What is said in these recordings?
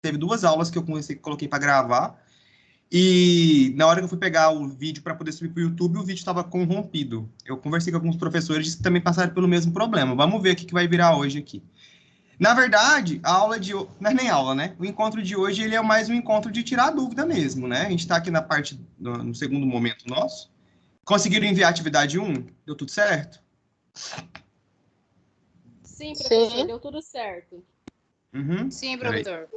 teve 2 aulas que eu coloquei para gravar, e na hora que eu fui pegar o vídeo para poder subir para o YouTube, o vídeo estava corrompido. Eu conversei com alguns professores que também passaram pelo mesmo problema. Vamos ver o que vai virar hoje aqui. Na verdade, a aula de hoje, não é nem aula, né? O encontro de hoje, ele é mais um encontro de tirar dúvida mesmo, né? A gente está aqui na parte, no segundo momento nosso. Conseguiram enviar a atividade 1? Deu tudo certo? Sim, professor, deu tudo certo. Uhum. Sim, professor.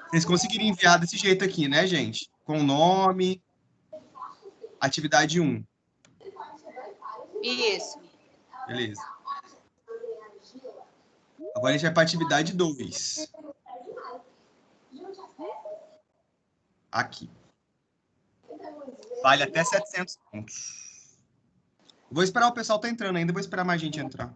Vocês conseguiram enviar desse jeito aqui, né, gente? Com o nome, atividade 1. Isso. Beleza. Agora a gente vai para a atividade 2. Aqui. Vale até 700 pontos. Vou esperar o pessoal tá entrando ainda, vou esperar mais gente entrar.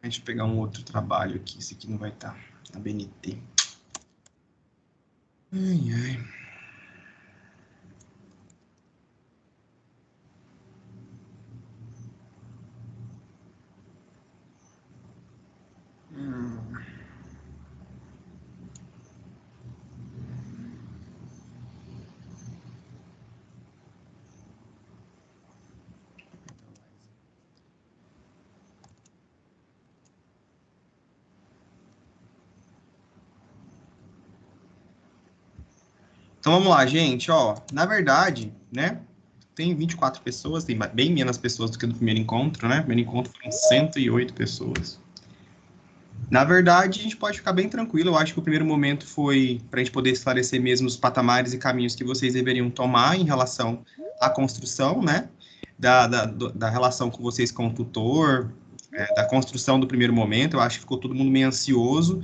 Deixa eu pegar um outro trabalho aqui. Esse aqui não vai estar na BNT. Ai, ai. Então vamos lá, gente. Ó, na verdade, né? Tem 24 pessoas, tem bem menos pessoas do que no primeiro encontro, né? No primeiro encontro foram 108 pessoas. Na verdade, a gente pode ficar bem tranquilo. Eu acho que o primeiro momento foi para a gente poder esclarecer mesmo os patamares e caminhos que vocês deveriam tomar em relação à construção, né? Da relação com vocês com o tutor, da construção do primeiro momento. Eu acho que ficou todo mundo meio ansioso.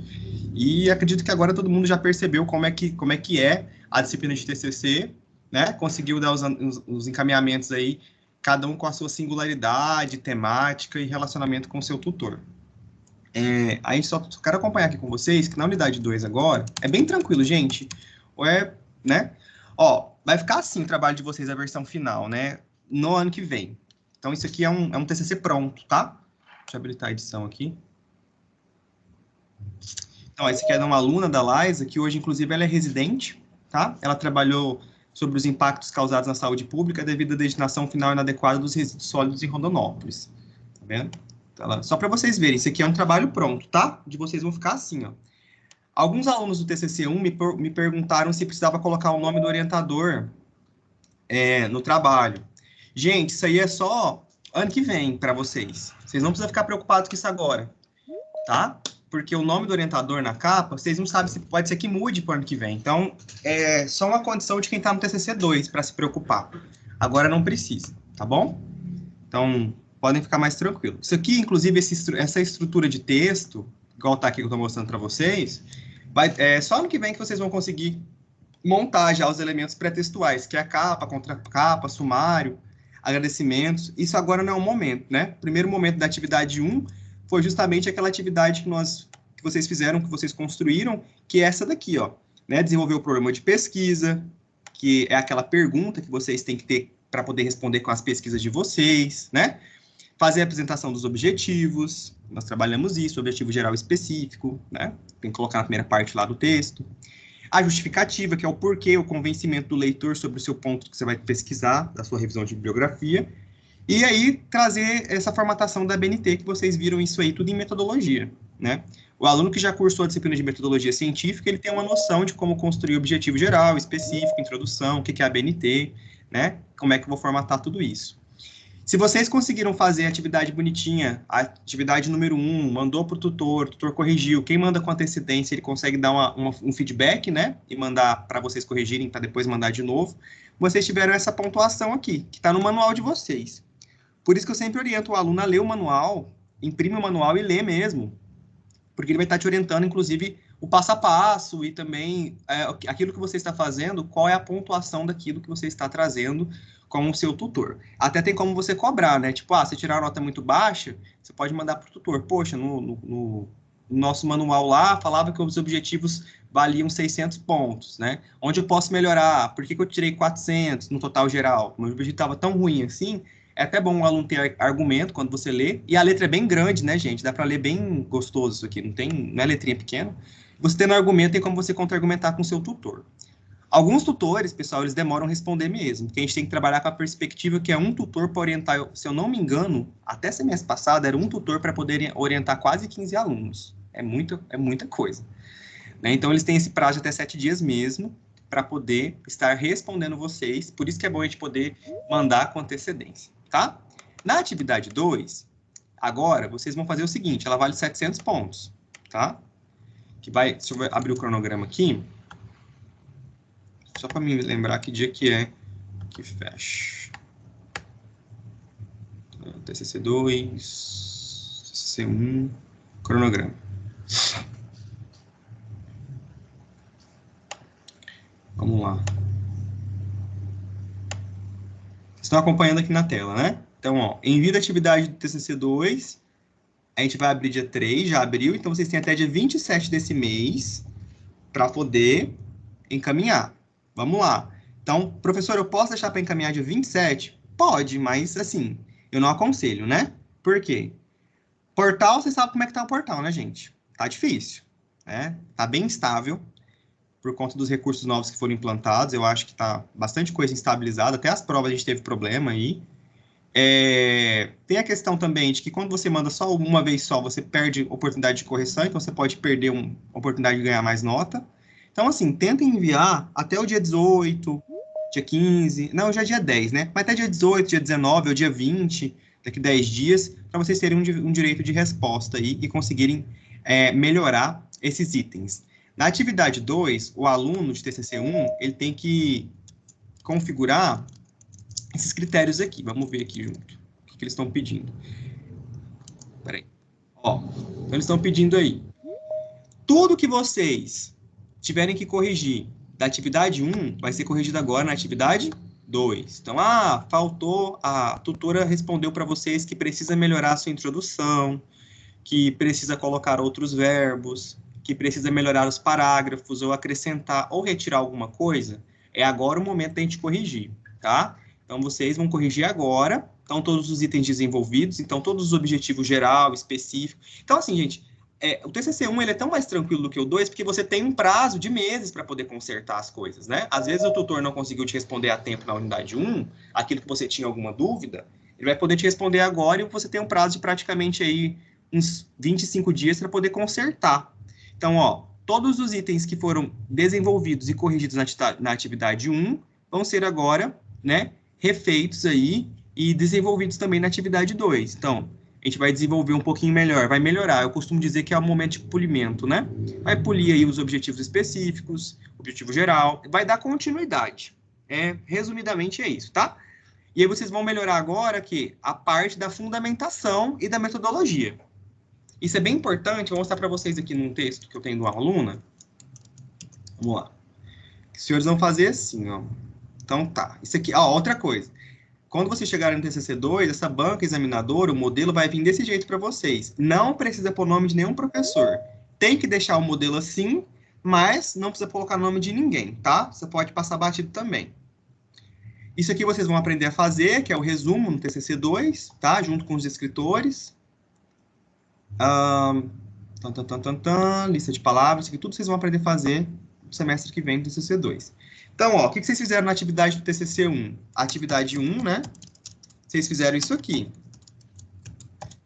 E acredito que agora todo mundo já percebeu como é que é a disciplina de TCC, né? Conseguiu dar os encaminhamentos aí, cada um com a sua singularidade, temática e relacionamento com o seu tutor. A gente só quero acompanhar aqui com vocês que na unidade 2 agora, é bem tranquilo, gente. Né? Ó, vai ficar assim o trabalho de vocês, a versão final, né? No ano que vem. Então, isso aqui é um TCC pronto, tá? Deixa eu habilitar a edição aqui. Então, essa aqui é uma aluna da Laisa, que hoje, inclusive, ela é residente, tá? Ela trabalhou sobre os impactos causados na saúde pública devido à destinação final inadequada dos resíduos sólidos em Rondonópolis. Tá vendo? Só para vocês verem, isso aqui é um trabalho pronto, tá? De vocês vão ficar assim, ó. Alguns alunos do TCC1 me perguntaram se precisava colocar o nome do orientador no trabalho. Gente, isso aí é só ano que vem para vocês. Vocês não precisam ficar preocupados com isso agora, tá? Porque o nome do orientador na capa, vocês não sabem se pode ser que mude para o ano que vem. Então, é só uma condição de quem está no TCC 2 para se preocupar. Agora não precisa, tá bom? Então, podem ficar mais tranquilos. Isso aqui, inclusive, essa estrutura de texto, igual tá aqui que eu estou mostrando para vocês, só ano que vem que vocês vão conseguir montar já os elementos pré-textuais, que é a capa, contracapa, sumário, agradecimentos. Isso agora não é um momento, né? O primeiro momento da atividade 1 foi justamente aquela atividade que vocês fizeram, que vocês construíram, que é essa daqui, ó, né? Desenvolver o problema de pesquisa, que é aquela pergunta que vocês têm que ter para poder responder com as pesquisas de vocês, né? Fazer a apresentação dos objetivos, nós trabalhamos isso, objetivo geral específico, né? Tem que colocar na primeira parte lá do texto. A justificativa, que é o porquê, o convencimento do leitor sobre o seu ponto que você vai pesquisar, da sua revisão de bibliografia. E aí, trazer essa formatação da BNT, que vocês viram isso aí tudo em metodologia, né? O aluno que já cursou a disciplina de metodologia científica, ele tem uma noção de como construir objetivo geral, específico, introdução, o que é a BNT, né? Como é que eu vou formatar tudo isso. Se vocês conseguiram fazer a atividade bonitinha, a atividade número 1, mandou para o tutor corrigiu, quem manda com antecedência, ele consegue dar um feedback, né? E mandar para vocês corrigirem, para depois mandar de novo. Vocês tiveram essa pontuação aqui, que está no manual de vocês. Por isso que eu sempre oriento o aluno a ler o manual, imprime o manual e lê mesmo. Porque ele vai estar te orientando, inclusive, o passo a passo e também aquilo que você está fazendo, qual é a pontuação daquilo que você está trazendo com o seu tutor. Até tem como você cobrar, né? Tipo, se tirar uma nota muito baixa, você pode mandar para o tutor. Poxa, no nosso manual lá, falava que os objetivos valiam 600 pontos, né? Onde eu posso melhorar? Por que eu tirei 400 no total geral? Meu objetivo estava tão ruim assim. É até bom o aluno ter argumento quando você lê. E a letra é bem grande, né, gente? Dá para ler bem gostoso isso aqui. Não é letrinha pequena. Você tendo argumento, tem como você contra-argumentar com o seu tutor. Alguns tutores, pessoal, eles demoram a responder mesmo, porque a gente tem que trabalhar com a perspectiva que é um tutor para orientar, se eu não me engano, até semestre passado era um tutor para poder orientar quase 15 alunos. É muita coisa. Né? Então, eles têm esse prazo de até 7 dias mesmo para poder estar respondendo vocês, por isso que é bom a gente poder mandar com antecedência, tá? Na atividade 2, agora, vocês vão fazer o seguinte, ela vale 700 pontos, tá? Deixa eu abrir o cronograma aqui, só para me lembrar que dia que é que fecha. TCC 2, TCC 1, cronograma. Vamos lá. Estão acompanhando aqui na tela, né? Então, ó, envio da atividade do TCC 2, a gente vai abrir dia 3, já abriu, então vocês têm até dia 27 desse mês para poder encaminhar. Vamos lá. Então, professor, eu posso deixar para encaminhar dia 27? Pode, mas assim, eu não aconselho, né? Por quê? Portal, você sabe como é que tá o portal, né, gente? Tá difícil, né? Tá bem instável, por conta dos recursos novos que foram implantados. Eu acho que tá bastante coisa instabilizada, até as provas a gente teve problema aí. Tem a questão também de que quando você manda só uma vez só, você perde oportunidade de correção, então você pode perder uma oportunidade de ganhar mais nota. Então, assim, tenta enviar até o dia 18, dia 15, não, já é dia 10, né? Mas até dia 18, dia 19 ou dia 20, daqui 10 dias, para vocês terem um direito de resposta aí e conseguirem melhorar esses itens. Na atividade 2, o aluno de TCC 1, ele tem que configurar esses critérios aqui. Vamos ver aqui junto. O que eles estão pedindo. Peraí. Ó, então eles estão pedindo aí. Tudo que vocês tiverem que corrigir da atividade 1, vai ser corrigido agora na atividade 2. Então, faltou, a tutora respondeu para vocês que precisa melhorar a sua introdução, que precisa colocar outros verbos, que precisa melhorar os parágrafos, ou acrescentar, ou retirar alguma coisa. É agora o momento da gente corrigir, tá? Então, vocês vão corrigir agora. Então, todos os itens desenvolvidos, então, todos os objetivos geral, específico. Então, assim, gente, o TCC1 ele é tão mais tranquilo do que o 2, porque você tem um prazo de meses para poder consertar as coisas, né? Às vezes o tutor não conseguiu te responder a tempo na unidade 1, aquilo que você tinha alguma dúvida, ele vai poder te responder agora e você tem um prazo de praticamente aí uns 25 dias para poder consertar. Então, ó, todos os itens que foram desenvolvidos e corrigidos na atividade 1 vão ser agora, né, refeitos aí e desenvolvidos também na atividade 2. Então, a gente vai desenvolver um pouquinho melhor, vai melhorar. Eu costumo dizer que é o momento de polimento, né? Vai polir aí os objetivos específicos, objetivo geral, vai dar continuidade. Resumidamente é isso, tá? E aí vocês vão melhorar agora que a parte da fundamentação e da metodologia. Isso é bem importante, vou mostrar para vocês aqui num texto que eu tenho de uma aluna. Vamos lá. Os senhores vão fazer assim, ó. Então tá. Isso aqui, ó, outra coisa. Quando vocês chegarem no TCC2, essa banca examinadora, o modelo vai vir desse jeito para vocês. Não precisa pôr nome de nenhum professor. Tem que deixar o modelo assim, mas não precisa colocar nome de ninguém, tá? Você pode passar batido também. Isso aqui vocês vão aprender a fazer, que é o resumo no TCC2, tá? Junto com os escritores. Lista de palavras, isso aqui tudo vocês vão aprender a fazer no semestre que vem do TCC2. Então, ó, o que vocês fizeram na atividade do TCC1? Atividade 1, né? Vocês fizeram isso aqui.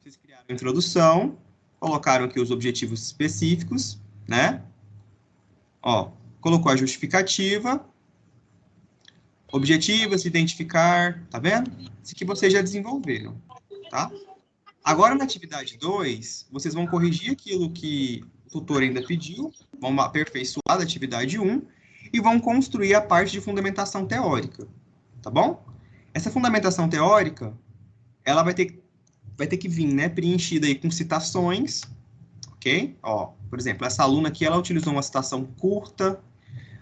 Vocês criaram a introdução, colocaram aqui os objetivos específicos, né? Ó, colocou a justificativa, objetivos, identificar, tá vendo? Isso aqui vocês já desenvolveram, tá? Agora, na atividade 2, vocês vão corrigir aquilo que o tutor ainda pediu, vão aperfeiçoar a atividade 1 e vão construir a parte de fundamentação teórica, tá bom? Essa fundamentação teórica, ela vai ter que vir, né, preenchida aí com citações, ok? Ó, por exemplo, essa aluna aqui, ela utilizou uma citação curta,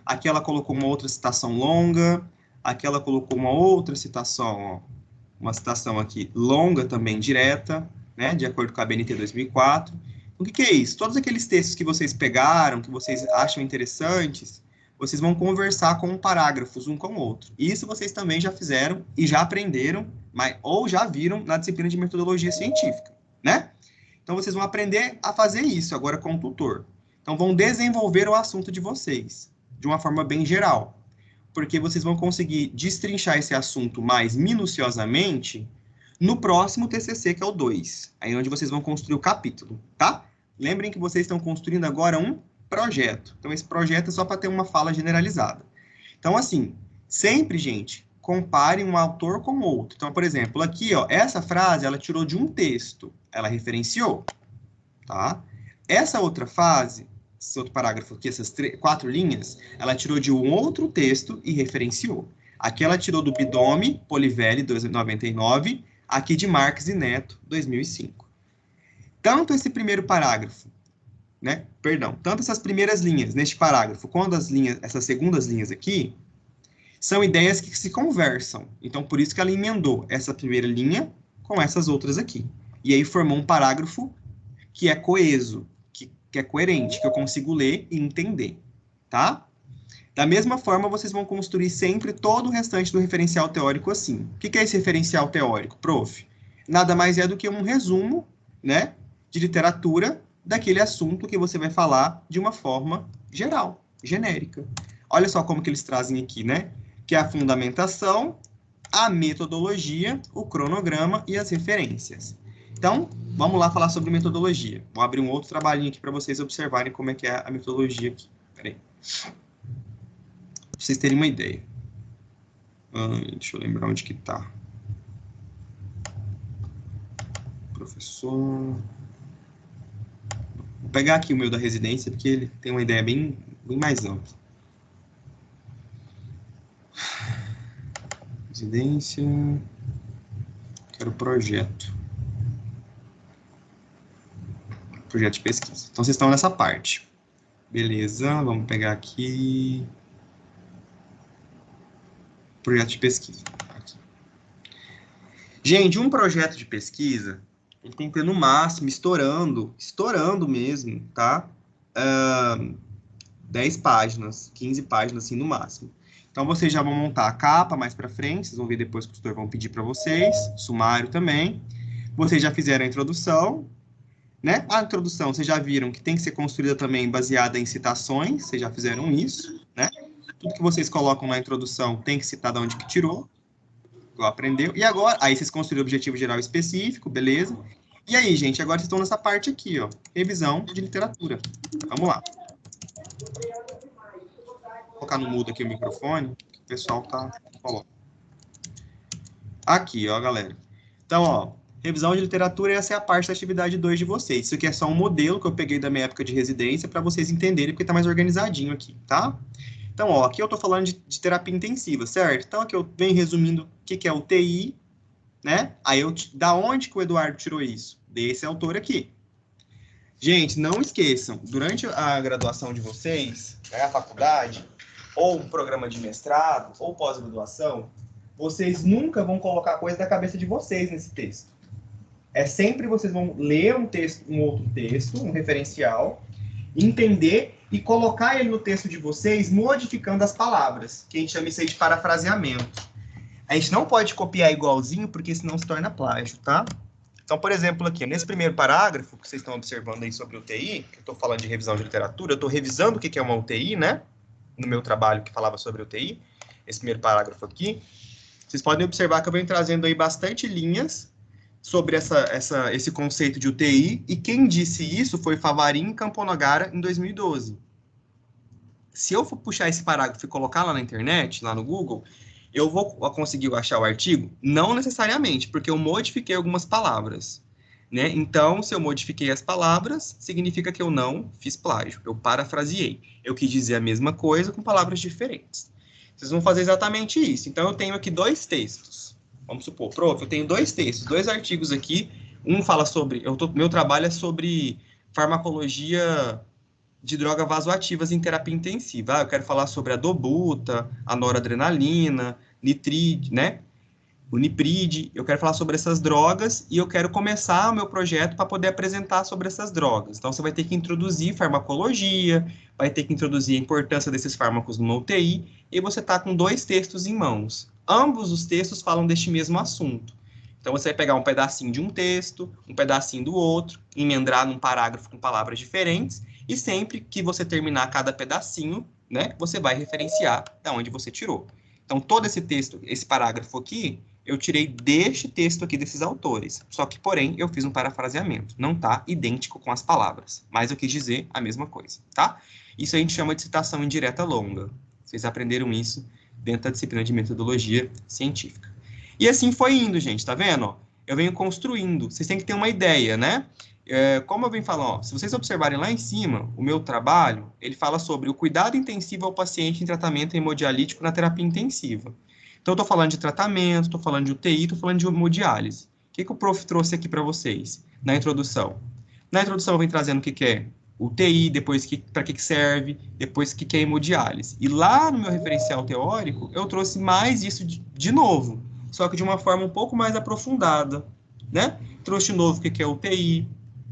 aqui ela colocou uma outra citação longa, aqui ela colocou uma outra citação, ó, uma citação aqui longa também, direta, né, de acordo com a BNT 2004. O que é isso? Todos aqueles textos que vocês pegaram, que vocês acham interessantes, vocês vão conversar com parágrafos um com o outro. Isso vocês também já fizeram e já aprenderam, ou já viram na disciplina de metodologia científica, né? Então, vocês vão aprender a fazer isso agora com o tutor. Então, vão desenvolver o assunto de vocês, de uma forma bem geral, porque vocês vão conseguir destrinchar esse assunto mais minuciosamente no próximo TCC, que é o 2, aí onde vocês vão construir o capítulo, tá? Lembrem que vocês estão construindo agora um projeto. Então, esse projeto é só para ter uma fala generalizada. Então, assim, sempre, gente, compare um autor com outro. Então, por exemplo, aqui, ó, essa frase, ela tirou de um texto, ela referenciou, tá? Essa outra frase, esse outro parágrafo aqui, essas 4 linhas, ela tirou de um outro texto e referenciou. Aqui ela tirou do Bidome, Polivelli, 1999, aqui de Marques e Neto, 2005. Tanto esse primeiro parágrafo, né? Perdão, tanto essas primeiras linhas neste parágrafo, quanto essas segundas linhas aqui, são ideias que se conversam. Então, por isso que ela emendou essa primeira linha com essas outras aqui. E aí formou um parágrafo que é coeso, que é coerente, que eu consigo ler e entender, tá? Da mesma forma, vocês vão construir sempre todo o restante do referencial teórico assim. O que é esse referencial teórico, prof? Nada mais é do que um resumo, né, de literatura daquele assunto que você vai falar de uma forma geral, genérica. Olha só como que eles trazem aqui, né? Que é a fundamentação, a metodologia, o cronograma e as referências. Então, vamos lá falar sobre metodologia. Vou abrir um outro trabalhinho aqui para vocês observarem como é que é a metodologia aqui. Peraí. Pra vocês terem uma ideia. Deixa eu lembrar onde que tá. Professor... Vou pegar aqui o meu da residência, porque ele tem uma ideia bem mais ampla. Residência... Quero projeto. Projeto de pesquisa. Então, vocês estão nessa parte. Beleza, vamos pegar aqui... Projeto de pesquisa. Aqui. Gente, um projeto de pesquisa, ele tem que ter no máximo, estourando mesmo, tá? 10 páginas, 15 páginas, assim, no máximo. Então, vocês já vão montar a capa mais para frente, vocês vão ver depois que os tutores vão pedir para vocês, sumário também. Vocês já fizeram a introdução, né? A introdução, vocês já viram que tem que ser construída também baseada em citações, vocês já fizeram isso, né? Tudo que vocês colocam na introdução tem que citar de onde que tirou, igual aprendeu. E agora, aí vocês construíram o objetivo geral específico, beleza? E aí, gente, agora vocês estão nessa parte aqui, ó, revisão de literatura. Vamos lá. Vou colocar no mudo aqui o microfone, que o pessoal tá... Coloca. Aqui, ó, galera. Então, ó, revisão de literatura, essa é a parte da atividade 2 de vocês. Isso aqui é só um modelo que eu peguei da minha época de residência para vocês entenderem, porque tá mais organizadinho aqui, tá? Então, ó, aqui eu tô falando de terapia intensiva, certo? Então, aqui eu venho resumindo o que é UTI, né? Aí, da onde que o Eduardo tirou isso? Desse autor aqui. Gente, não esqueçam, durante a graduação de vocês, né, a faculdade, ou um programa de mestrado, ou pós-graduação, vocês nunca vão colocar coisa da cabeça de vocês nesse texto. É sempre vocês vão ler um texto, um outro texto, um referencial, entender e colocar ele no texto de vocês, modificando as palavras, que a gente chama isso aí de parafraseamento. A gente não pode copiar igualzinho, porque senão se torna plágio, tá? Então, por exemplo, aqui, nesse primeiro parágrafo que vocês estão observando aí sobre UTI, que eu estou falando de revisão de literatura, eu estou revisando o que é uma UTI, né? No meu trabalho que falava sobre UTI, esse primeiro parágrafo aqui. Vocês podem observar que eu venho trazendo aí bastante linhas sobre esse conceito de UTI, e quem disse isso foi Favarin e Camponogara em 2012. Se eu for puxar esse parágrafo e colocar lá na internet, lá no Google, eu vou conseguir achar o artigo? Não necessariamente, porque eu modifiquei algumas palavras, né? Então, se eu modifiquei as palavras, significa que eu não fiz plágio, eu parafraseei. Eu quis dizer a mesma coisa com palavras diferentes. Vocês vão fazer exatamente isso. Então, eu tenho aqui 2 textos. Vamos supor, prof, eu tenho 2 textos, 2 artigos aqui. Um fala sobre... meu trabalho é sobre farmacologia de drogas vasoativas em terapia intensiva. Eu quero falar sobre a dobuta, a noradrenalina, nitride, né? O nipride. Eu quero falar sobre essas drogas e eu quero começar o meu projeto para poder apresentar sobre essas drogas. Então, você vai ter que introduzir farmacologia, vai ter que introduzir a importância desses fármacos numa UTI, e você está com 2 textos em mãos. Ambos os textos falam deste mesmo assunto. Então, você vai pegar um pedacinho de um texto, um pedacinho do outro, emendar num parágrafo com palavras diferentes, e sempre que você terminar cada pedacinho, né, você vai referenciar da onde você tirou. Então, todo esse texto, esse parágrafo aqui, eu tirei deste texto aqui desses autores. Só que, porém, eu fiz um parafraseamento. Não está idêntico com as palavras, mas eu quis dizer a mesma coisa, tá? Isso a gente chama de citação indireta longa. Vocês aprenderam isso dentro da disciplina de metodologia científica. E assim foi indo, gente, tá vendo? Eu venho construindo. Vocês têm que ter uma ideia, né? Como eu venho falando, se vocês observarem lá em cima, o meu trabalho, ele fala sobre o cuidado intensivo ao paciente em tratamento hemodialítico na terapia intensiva. Então, eu estou falando de tratamento, estou falando de UTI, estou falando de hemodiálise. O que o prof trouxe aqui para vocês na introdução? Na introdução, eu venho trazendo o que é UTI, depois para que serve, depois o que é hemodiálise. E lá no meu referencial teórico, eu trouxe mais isso de novo, só que de uma forma um pouco mais aprofundada, né? Trouxe de novo o que é UTI,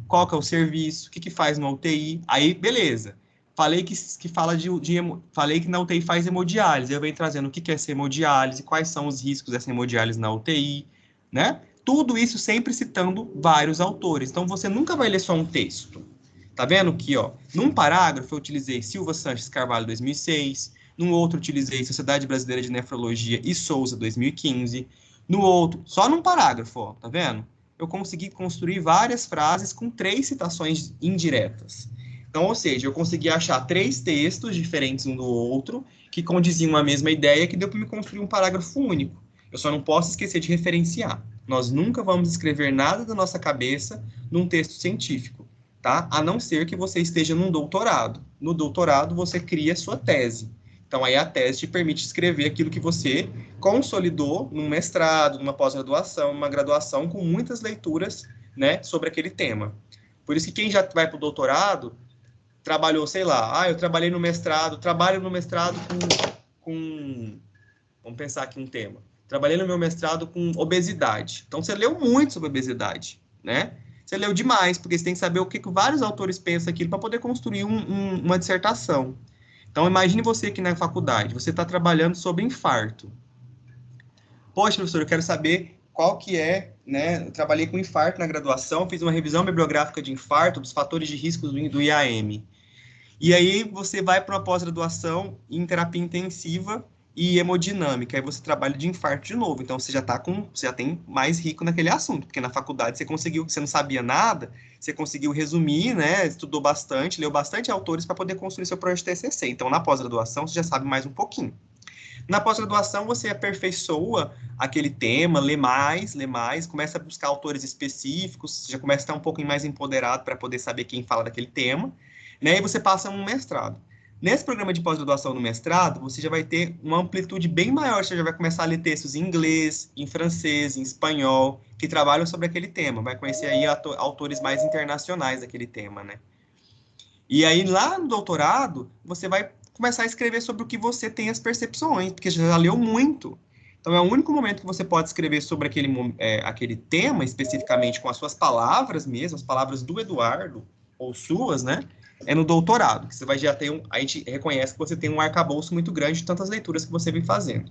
qual que é o serviço, o que faz uma UTI, aí beleza. Falei falei que na UTI faz hemodiálise, eu venho trazendo o que é essa hemodiálise, quais são os riscos dessa hemodiálise na UTI, né? Tudo isso sempre citando vários autores, então você nunca vai ler só um texto. Tá vendo que, ó, num parágrafo eu utilizei Silva Sanches Carvalho 2006, num outro utilizei Sociedade Brasileira de Nefrologia e Souza 2015, no outro, só num parágrafo, ó, tá vendo? Eu consegui construir várias frases com 3 citações indiretas. Então, ou seja, eu consegui achar 3 textos diferentes um do outro, que condiziam a mesma ideia, que deu para me construir um parágrafo único. Eu só não posso esquecer de referenciar. Nós nunca vamos escrever nada da nossa cabeça num texto científico, tá? A não ser que você esteja num doutorado. No doutorado, você cria a sua tese. Então, aí a tese te permite escrever aquilo que você consolidou num mestrado, numa pós-graduação, numa graduação, com muitas leituras, né, sobre aquele tema. Por isso que quem já vai para o doutorado, trabalhou, sei lá, eu trabalho no mestrado com... Vamos pensar aqui um tema. Trabalhei no meu mestrado com obesidade. Então, você leu muito sobre obesidade, né? Você leu demais, porque você tem que saber o que vários autores pensam aquilo para poder construir uma dissertação. Então, imagine você aqui na faculdade, você está trabalhando sobre infarto. Poxa, professor, eu quero saber qual que é, né? Eu trabalhei com infarto na graduação, fiz uma revisão bibliográfica de infarto, dos fatores de risco do IAM. E aí você vai para uma pós-graduação em terapia intensiva e hemodinâmica, aí você trabalha de infarto de novo. Então, você já tem mais rico naquele assunto, porque na faculdade você não sabia nada, você conseguiu resumir, né, estudou bastante, leu bastante autores para poder construir seu projeto de TCC. Então, na pós-graduação, você já sabe mais um pouquinho. Na pós-graduação, você aperfeiçoa aquele tema, lê mais, começa a buscar autores específicos, já começa a estar um pouco mais empoderado para poder saber quem fala daquele tema, né? E você passa um mestrado. Nesse programa de pós-graduação no mestrado, você já vai ter uma amplitude bem maior, você já vai começar a ler textos em inglês, em francês, em espanhol, que trabalham sobre aquele tema, vai conhecer aí autores mais internacionais daquele tema, né? E aí, lá no doutorado, você vai começar a escrever sobre o que você tem as percepções, porque você já leu muito. Então, é o único momento que você pode escrever sobre aquele tema, especificamente com as suas palavras mesmo, as palavras do Eduardo, ou suas, né? É no doutorado, que você vai já ter a gente reconhece que você tem um arcabouço muito grande de tantas leituras que você vem fazendo.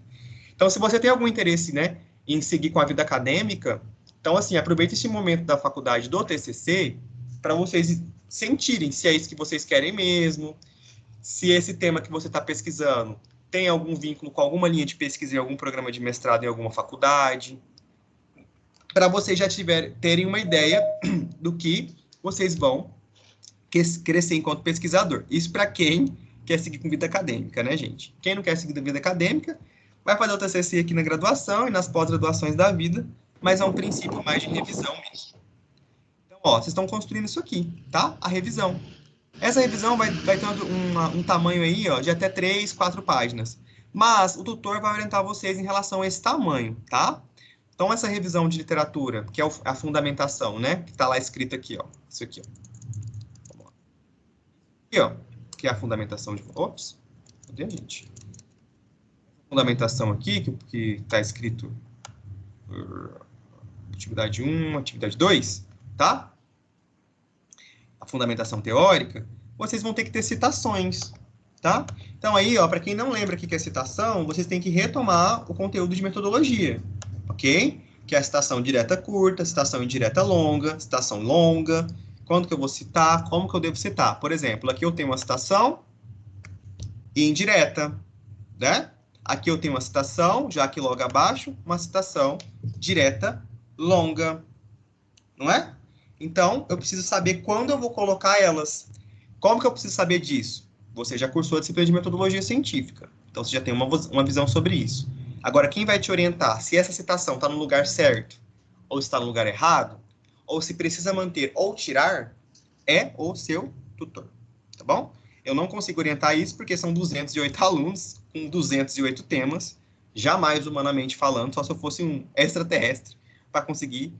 Então, se você tem algum interesse, né, em seguir com a vida acadêmica, então, assim, aproveite esse momento da faculdade do TCC para vocês sentirem se é isso que vocês querem mesmo, se esse tema que você está pesquisando tem algum vínculo com alguma linha de pesquisa em algum programa de mestrado em alguma faculdade, para vocês já terem uma ideia do que vocês vão crescer enquanto pesquisador. Isso para quem quer seguir com vida acadêmica, né, gente? Quem não quer seguir com vida acadêmica, vai fazer o TCC aqui na graduação e nas pós-graduações da vida, mas é um princípio mais de revisão mesmo. Então, ó, vocês estão construindo isso aqui, tá? A revisão. Essa revisão vai ter um tamanho aí, ó, de até 3, 4 páginas. Mas o tutor vai orientar vocês em relação a esse tamanho, tá? Então, essa revisão de literatura, que é a fundamentação, né? Que está lá escrito aqui, ó. Isso aqui, ó. Aqui, ó, que é a fundamentação de... Ops, cadê, gente? Fundamentação aqui, que está escrito atividade 1, atividade 2, tá? A fundamentação teórica, vocês vão ter que ter citações, tá? Então aí, ó, para quem não lembra o que é citação, vocês têm que retomar o conteúdo de metodologia, ok? Que é a citação direta curta, citação indireta longa, citação longa, quando que eu vou citar, como que eu devo citar. Por exemplo, aqui eu tenho uma citação indireta, né? Aqui eu tenho uma citação, já aqui logo abaixo, uma citação direta longa, não é? Então, eu preciso saber quando eu vou colocar elas. Como que eu preciso saber disso? Você já cursou a disciplina de metodologia científica, então você já tem uma visão sobre isso. Agora, quem vai te orientar se essa citação está no lugar certo ou está no lugar errado, ou se precisa manter ou tirar, é o seu tutor, tá bom? Eu não consigo orientar isso porque são 208 alunos com 208 temas, jamais humanamente falando, só se eu fosse um extraterrestre para conseguir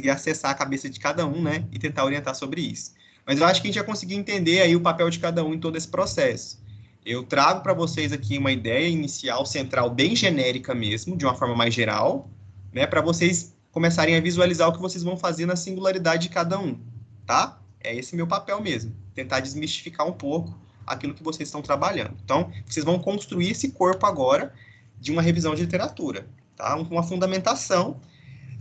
acessar a cabeça de cada um, né, e tentar orientar sobre isso. Mas eu acho que a gente já conseguiu entender aí o papel de cada um em todo esse processo. Eu trago para vocês aqui uma ideia inicial, central, bem genérica mesmo, de uma forma mais geral, né, para vocês começarem a visualizar o que vocês vão fazer na singularidade de cada um, tá? É esse meu papel mesmo, tentar desmistificar um pouco aquilo que vocês estão trabalhando. Então, vocês vão construir esse corpo agora de uma revisão de literatura, tá? Uma fundamentação.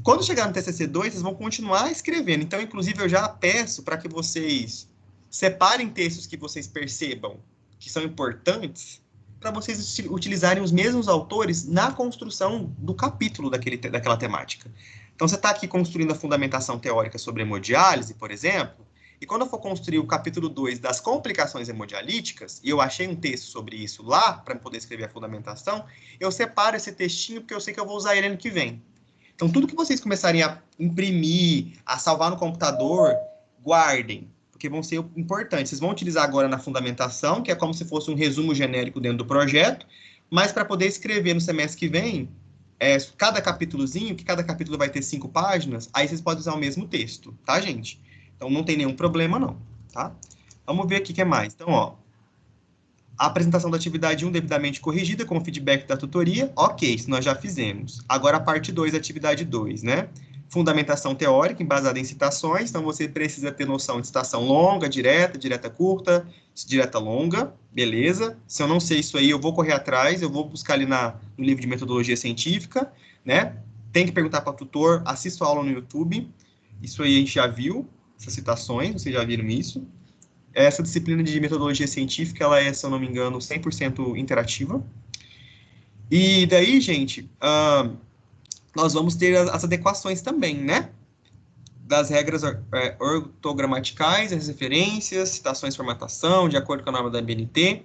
Quando chegar no TCC2, vocês vão continuar escrevendo. Então, inclusive, eu já peço para que vocês separem textos que vocês percebam que são importantes, para vocês utilizarem os mesmos autores na construção do capítulo daquela temática. Então, você está aqui construindo a fundamentação teórica sobre hemodiálise, por exemplo, e quando eu for construir o capítulo 2 das complicações hemodialíticas, e eu achei um texto sobre isso lá, para poder escrever a fundamentação, eu separo esse textinho, porque eu sei que eu vou usar ele ano que vem. Então, tudo que vocês começarem a imprimir, a salvar no computador, guardem, porque vão ser importantes. Vocês vão utilizar agora na fundamentação, que é como se fosse um resumo genérico dentro do projeto, mas para poder escrever no semestre que vem, cada capítulozinho, que cada capítulo vai ter 5 páginas, aí vocês podem usar o mesmo texto, tá, gente? Então, não tem nenhum problema, não, tá? Vamos ver aqui o que mais. Então, ó, a apresentação da atividade 1 devidamente corrigida com o feedback da tutoria, ok, isso nós já fizemos. Agora a parte 2, atividade 2, né? Fundamentação teórica embasada em citações, então você precisa ter noção de citação longa, direta curta, direta longa, beleza? Se eu não sei isso aí, eu vou correr atrás, eu vou buscar ali no livro de metodologia científica, né? Tem que perguntar para o tutor, assista a aula no YouTube, isso aí a gente já viu, essas citações, vocês já viram isso. Essa disciplina de metodologia científica, ela é, se eu não me engano, 100% interativa. E daí, gente, nós vamos ter as adequações também, né? Das regras ortogramaticais, as referências, citações, formatação, de acordo com a norma da ABNT.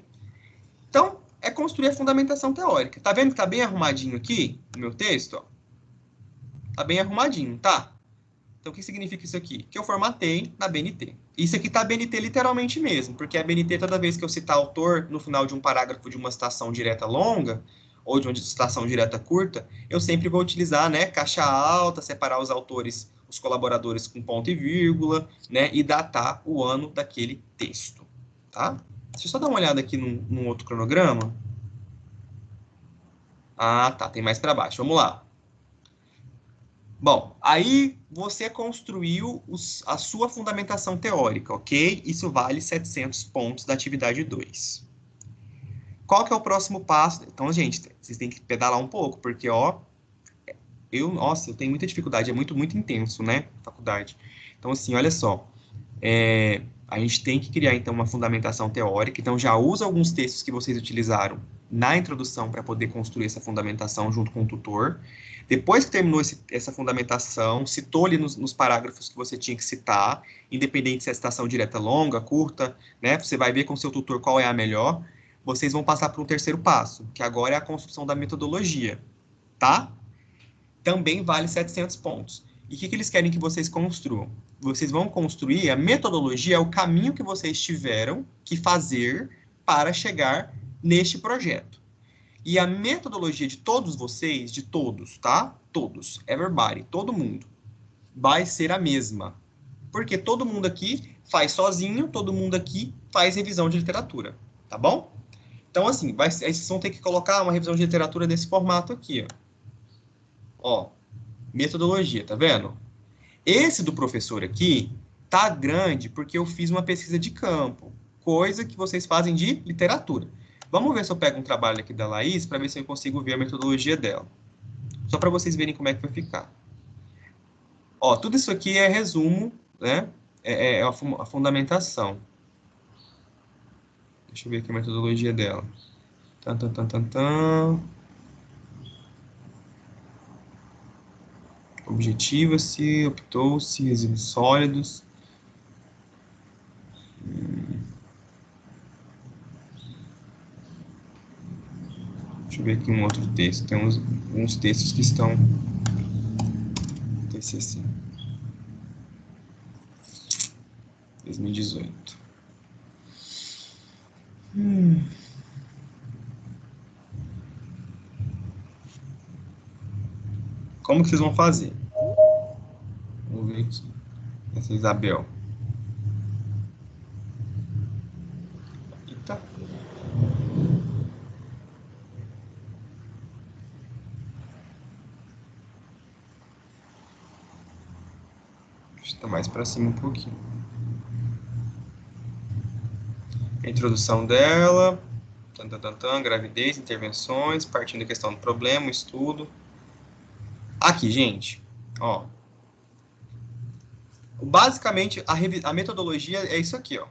Então, é construir a fundamentação teórica. Tá vendo que tá bem arrumadinho aqui no meu texto? Ó? Tá bem arrumadinho, tá? Então, o que significa isso aqui? Que eu formatei na BNT. Isso aqui tá BNT literalmente mesmo, porque a BNT, toda vez que eu citar autor no final de um parágrafo de uma citação direta longa, ou de uma citação direta curta, eu sempre vou utilizar, né, caixa alta, separar os autores, os colaboradores com ponto e vírgula, né, e datar o ano daquele texto, tá? Deixa eu só dar uma olhada aqui num outro cronograma. Ah, tá, tem mais para baixo. Vamos lá. Bom, aí você construiu a sua fundamentação teórica, ok? Isso vale 700 pontos da atividade 2. Qual que é o próximo passo? Então, gente, vocês têm que pedalar um pouco, porque, ó, nossa, eu tenho muita dificuldade, é muito, muito intenso, né, faculdade. Então, assim, olha só, a gente tem que criar, então, uma fundamentação teórica, então já usa alguns textos que vocês utilizaram na introdução para poder construir essa fundamentação junto com o tutor. Depois que terminou essa fundamentação, citou ali nos parágrafos que você tinha que citar, independente se é citação direta longa, curta, né, você vai ver com o seu tutor qual é a melhor. Vocês vão passar para um terceiro passo, que agora é a construção da metodologia, tá? Também vale 700 pontos. E o que eles querem que vocês construam? Vocês vão construir a metodologia, é o caminho que vocês tiveram que fazer para chegar neste projeto. E a metodologia de todos vocês, de todos, tá? Todos, everybody, todo mundo, vai ser a mesma. Porque todo mundo aqui faz sozinho, todo mundo aqui faz revisão de literatura, tá bom? Então, assim, aí vocês vão ter que colocar uma revisão de literatura nesse formato aqui, ó. Metodologia, tá vendo? Esse do professor aqui tá grande porque eu fiz uma pesquisa de campo, coisa que vocês fazem de literatura. Vamos ver se eu pego um trabalho aqui da Laís para ver se eu consigo ver a metodologia dela. Só para vocês verem como é que vai ficar. Ó, tudo isso aqui é resumo, né? É a fundamentação. Deixa eu ver aqui a metodologia dela. Tan, tan, tan, tan, tan. Objetiva-se, optou-se, resíduos sólidos. Deixa eu ver aqui um outro texto. Tem uns textos que estão... TCC. 2018. Como que vocês vão fazer? Vamos ver aqui. Essa é a Isabel. Eita. Está mais para cima um pouquinho. A introdução dela. Gravidez, intervenções, partindo da questão do problema, estudo. Aqui, gente, ó. Basicamente, a metodologia é isso aqui, ó.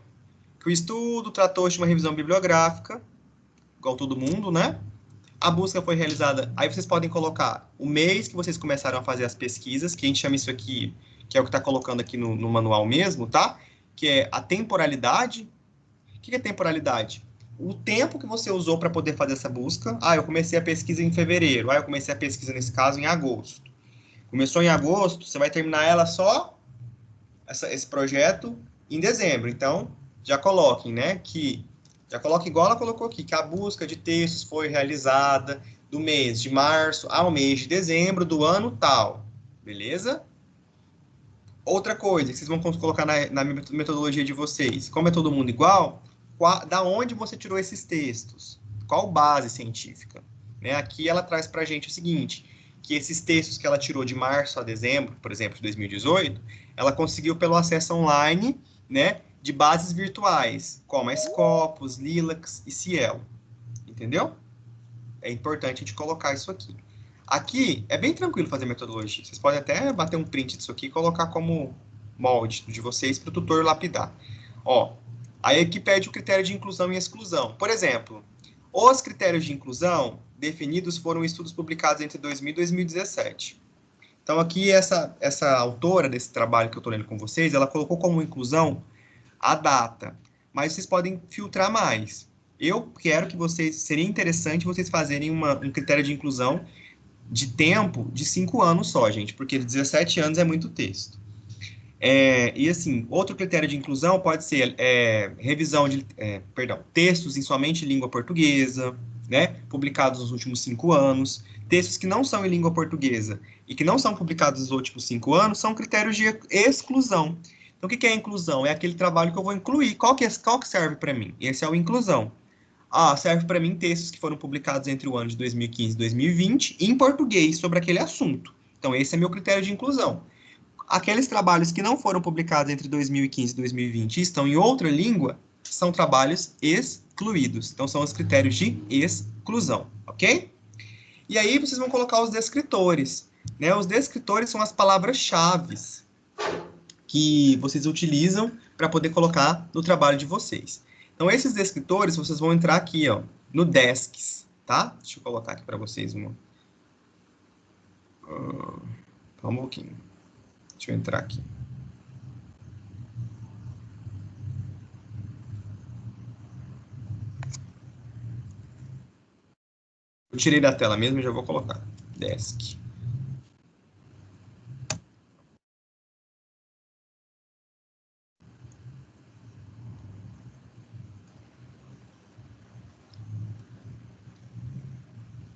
Que o estudo tratou de uma revisão bibliográfica, igual todo mundo, né? A busca foi realizada... Aí vocês podem colocar o mês que vocês começaram a fazer as pesquisas, que a gente chama isso aqui, que é o que está colocando aqui no manual mesmo, tá? Que é a temporalidade. O que é temporalidade? O tempo que você usou para poder fazer essa busca. Ah, eu comecei a pesquisa em fevereiro. Ah, eu comecei a pesquisa, nesse caso, em agosto. Começou em agosto, você vai terminar ela só, esse projeto, em dezembro. Então, já coloquem, né, que... Já coloque igual ela colocou aqui, que a busca de textos foi realizada do mês de março ao mês de dezembro do ano tal. Beleza? Outra coisa que vocês vão colocar na metodologia de vocês. Como é todo mundo igual, da onde você tirou esses textos? Qual base científica? Né? Aqui ela traz para a gente o seguinte, que esses textos que ela tirou de março a dezembro, por exemplo, de 2018, ela conseguiu pelo acesso online, né, de bases virtuais, como a Scopus, Lilacs e Cielo. Entendeu? É importante a gente colocar isso aqui. Aqui é bem tranquilo fazer metodologia. Vocês podem até bater um print disso aqui e colocar como molde de vocês para o tutor lapidar. Ó, aí aqui pede o critério de inclusão e exclusão. Por exemplo, os critérios de inclusão definidos foram estudos publicados entre 2000 e 2017. Então aqui essa autora desse trabalho que eu estou lendo com vocês, ela colocou como inclusão a data, mas vocês podem filtrar mais. Eu quero que vocês, seria interessante vocês fazerem um critério de inclusão de tempo de 5 anos só, gente, porque 17 anos é muito texto. E assim, outro critério de inclusão pode ser revisão de, textos em somente língua portuguesa, né, publicados nos últimos 5 anos. Textos que não são em língua portuguesa e que não são publicados nos últimos 5 anos são critérios de exclusão. Então, o que é inclusão? É aquele trabalho que eu vou incluir. Qual que serve para mim? Esse é o inclusão. Serve para mim textos que foram publicados entre o ano de 2015 e 2020 em português sobre aquele assunto. Então, esse é meu critério de inclusão. Aqueles trabalhos que não foram publicados entre 2015 e 2020 e estão em outra língua são trabalhos excluídos. Então, são os critérios de exclusão, ok? E aí, vocês vão colocar os descritores. Né? Os descritores são as palavras-chave que vocês utilizam para poder colocar no trabalho de vocês. Então, esses descritores, vocês vão entrar aqui, ó, no Desks, tá? Deixa eu colocar aqui para vocês uma. Um pouquinho. Deixa eu entrar aqui. Eu tirei da tela mesmo e já vou colocar. Desk.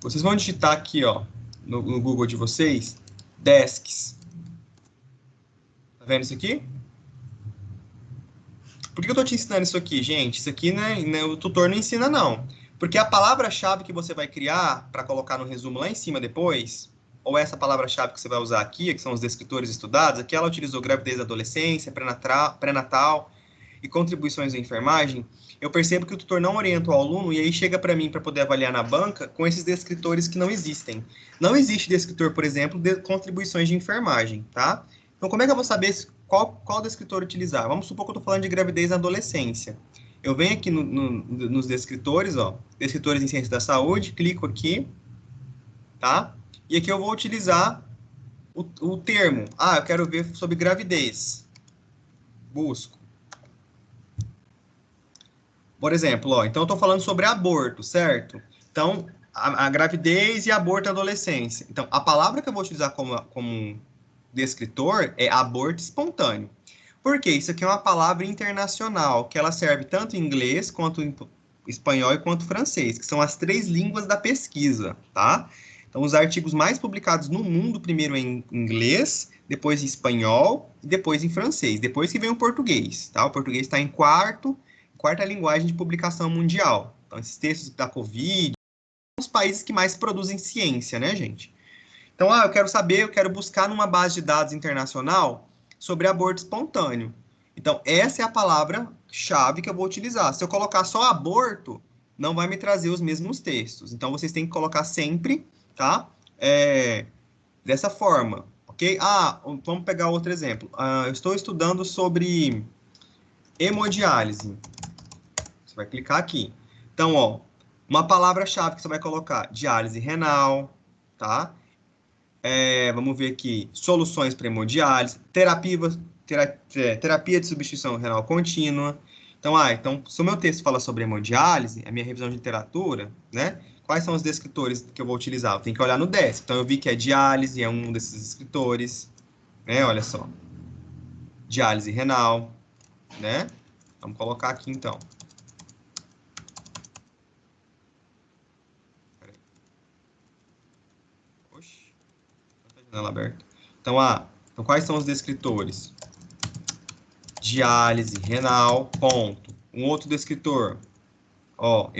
Vocês vão digitar aqui, ó, no Google de vocês, Desks. Tá vendo isso aqui? Por que eu tô te ensinando isso aqui, gente? Isso aqui, né, o tutor não ensina, não. Porque a palavra-chave que você vai criar para colocar no resumo lá em cima depois, ou essa palavra-chave que você vai usar aqui, que são os descritores estudados, aqui ela utilizou gravidez da adolescência, pré-natal e contribuições da enfermagem, eu percebo que o tutor não orienta o aluno e aí chega para mim para poder avaliar na banca com esses descritores que não existem. Não existe descritor, por exemplo, de contribuições de enfermagem, tá? Então, como é que eu vou saber qual descritor utilizar? Vamos supor que eu estou falando de gravidez na adolescência. Eu venho aqui nos descritores, ó, descritores em ciência da saúde, clico aqui, tá? E aqui eu vou utilizar o termo. Eu quero ver sobre gravidez. Busco. Por exemplo, ó, então eu estou falando sobre aborto, certo? Então, a gravidez e aborto na adolescência. Então, a palavra que eu vou utilizar como descritor é aborto espontâneo. Por quê? Isso aqui é uma palavra internacional, que ela serve tanto em inglês, quanto em espanhol e quanto francês, que são as 3 línguas da pesquisa, tá? Então, os artigos mais publicados no mundo, primeiro em inglês, depois em espanhol e depois em francês. Depois que vem o português, tá? O português está em quarta linguagem de publicação mundial. Então, esses textos da Covid, são os países que mais produzem ciência, né, gente? Então, eu quero buscar numa base de dados internacional sobre aborto espontâneo. Então, essa é a palavra-chave que eu vou utilizar. Se eu colocar só aborto, não vai me trazer os mesmos textos. Então, vocês têm que colocar sempre, tá? Dessa forma, ok? Vamos pegar outro exemplo. Eu estou estudando sobre hemodiálise. Você vai clicar aqui. Então, ó, uma palavra-chave que você vai colocar, diálise renal, tá? Vamos ver aqui, soluções para hemodiálise, terapia de substituição renal contínua. Então, se o meu texto fala sobre hemodiálise, a minha revisão de literatura, né? Quais são os descritores que eu vou utilizar? Eu tenho que olhar no DESC. Então, eu vi que diálise é um desses descritores, né? Olha só. Diálise renal, né? Vamos colocar aqui, então. Janela aberta. Então, quais são os descritores? Diálise renal, ponto. Um outro descritor, ó,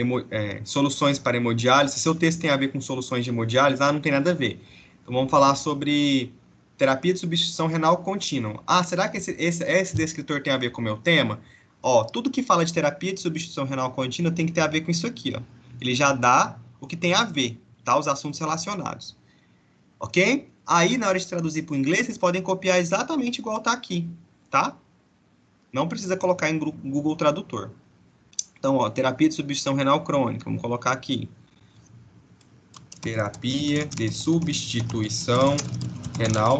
soluções para hemodiálise. Se seu texto tem a ver com soluções de hemodiálise, não tem nada a ver. Então, vamos falar sobre terapia de substituição renal contínua. Será que esse descritor tem a ver com o meu tema? Ó, tudo que fala de terapia de substituição renal contínua tem que ter a ver com isso aqui, ó. Ele já dá o que tem a ver, tá? Os assuntos relacionados. Ok? Aí, na hora de traduzir para o inglês, vocês podem copiar exatamente igual está aqui, tá? Não precisa colocar em Google Tradutor. Então, ó, terapia de substituição renal crônica. Vamos colocar aqui. Terapia de substituição renal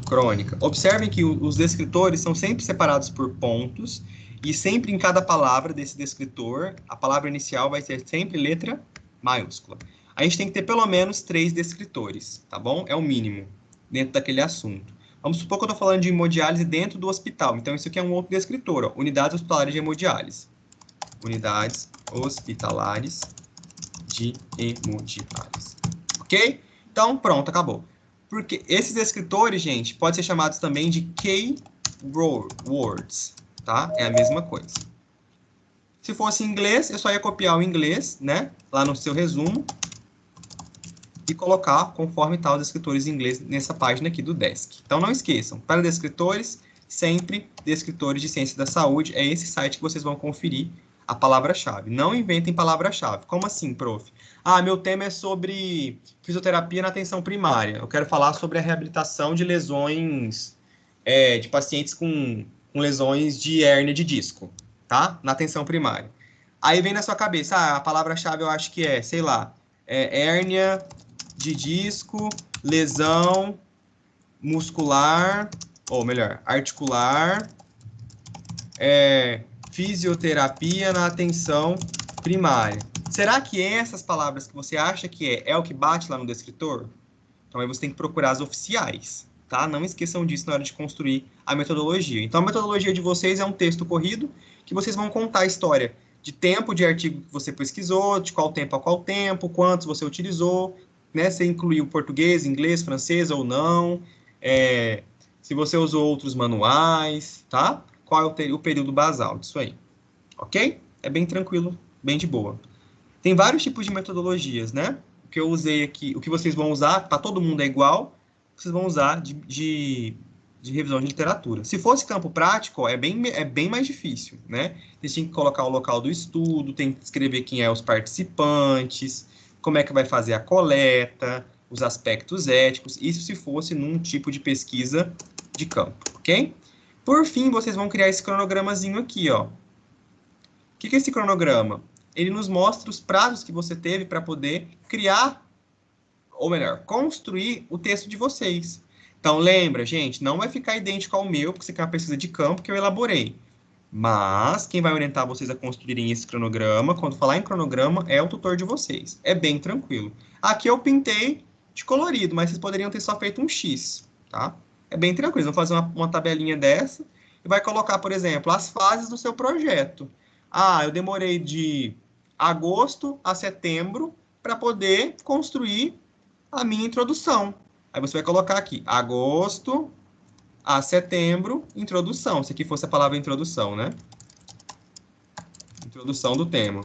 crônica. Observem que os descritores são sempre separados por pontos E sempre em cada palavra desse descritor, a palavra inicial vai ser sempre letra maiúscula. A gente tem que ter pelo menos 3 descritores, tá bom? É o mínimo dentro daquele assunto. Vamos supor que eu estou falando de hemodiálise dentro do hospital. Então, isso aqui é um outro descritor, ó. Unidades hospitalares de hemodiálise. Unidades hospitalares de hemodiálise. Ok? Então, pronto, acabou. Porque esses descritores, gente, podem ser chamados também de keywords, tá? É a mesma coisa. Se fosse em inglês, eu só ia copiar o inglês, né? Lá no seu resumo. E colocar conforme está os descritores em inglês nessa página aqui do Desk. Então, não esqueçam, para descritores, sempre descritores de ciência da saúde, é esse site que vocês vão conferir a palavra-chave. Não inventem palavra-chave. Como assim, prof? Ah, meu tema é sobre fisioterapia na atenção primária. Eu quero falar sobre a reabilitação de lesões, de pacientes com lesões de hérnia de disco, tá? Na atenção primária. Aí vem na sua cabeça, a palavra-chave eu acho que é, sei lá, hérnia de disco, lesão muscular, ou melhor, articular, fisioterapia na atenção primária. Será que essas palavras que você acha que é o que bate lá no descritor? Então aí você tem que procurar as oficiais, tá? Não esqueçam disso na hora de construir a metodologia. Então a metodologia de vocês é um texto corrido que vocês vão contar a história de tempo de artigo que você pesquisou, de qual tempo a qual tempo, quantos você utilizou, né? Se incluiu português, inglês, francês ou não, se você usou outros manuais, tá? Qual é o período basal disso aí, ok? É bem tranquilo, bem de boa. Tem vários tipos de metodologias, né? O que eu usei aqui, o que vocês vão usar, para todo mundo é igual, vocês vão usar de revisão de literatura. Se fosse campo prático, ó, é bem mais difícil, né? Vocês têm que colocar o local do estudo, tem que escrever quem é os participantes, como é que vai fazer a coleta, os aspectos éticos, isso se fosse num tipo de pesquisa de campo, ok? Por fim, vocês vão criar esse cronogramazinho aqui, ó. O que é esse cronograma? Ele nos mostra os prazos que você teve para poder criar, ou melhor, construir o texto de vocês. Então, lembra, gente, não vai ficar idêntico ao meu, porque você quer uma pesquisa de campo que eu elaborei. Mas quem vai orientar vocês a construírem esse cronograma, quando falar em cronograma, é o tutor de vocês. É bem tranquilo. Aqui eu pintei de colorido, mas vocês poderiam ter só feito um X, tá? É bem tranquilo. Vão fazer uma tabelinha dessa e vai colocar, por exemplo, as fases do seu projeto. Ah, eu demorei de agosto a setembro para poder construir a minha introdução. Aí você vai colocar aqui, agosto a setembro, introdução. Se aqui fosse a palavra introdução, né? Introdução do tema.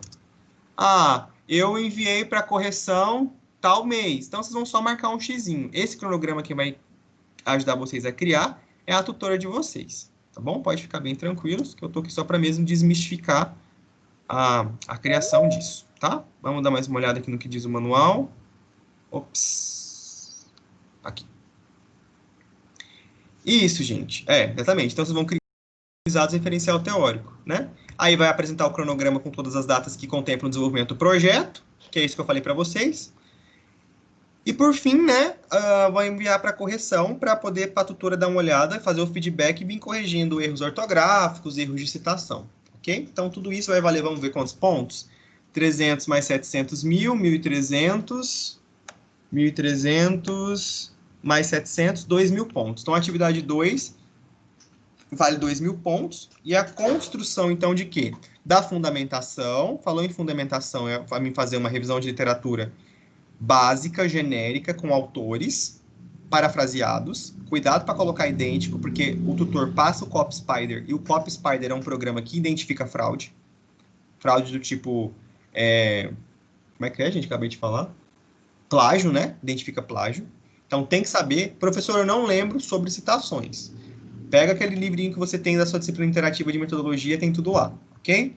Ah, eu enviei para correção tal mês. Então, vocês vão só marcar um xizinho. Esse cronograma que vai ajudar vocês a criar é a tutora de vocês. Tá bom? Pode ficar bem tranquilos, que eu tô aqui só para mesmo desmistificar a criação disso, tá? Vamos dar mais uma olhada aqui no que diz o manual. Ops. Aqui. Isso, gente. Exatamente. Então, vocês vão criar dados referencial teórico, né? Aí vai apresentar o cronograma com todas as datas que contemplam o desenvolvimento do projeto, que é isso que eu falei para vocês. E, por fim, né, vai enviar para correção para poder a tutora dar uma olhada, fazer o feedback e vir corrigindo erros ortográficos, erros de citação, ok? Então, tudo isso vai valer, vamos ver quantos pontos? 300 mais 700, 1.300, 1.300 mais 700, 2.000 pontos. Então, a atividade 2 vale 2.000 pontos. E a construção, então, de quê? Da fundamentação. Falou em fundamentação, é para mim fazer uma revisão de literatura básica, genérica, com autores parafraseados. Cuidado para colocar idêntico, porque o tutor passa o CopySpider, e o CopySpider é um programa que identifica fraude. Fraude do tipo... como é que é, gente? Acabei de falar. Plágio, né? Identifica plágio. Então, tem que saber. Professor, eu não lembro sobre citações. Pega aquele livrinho que você tem da sua disciplina interativa de metodologia, tem tudo lá, ok?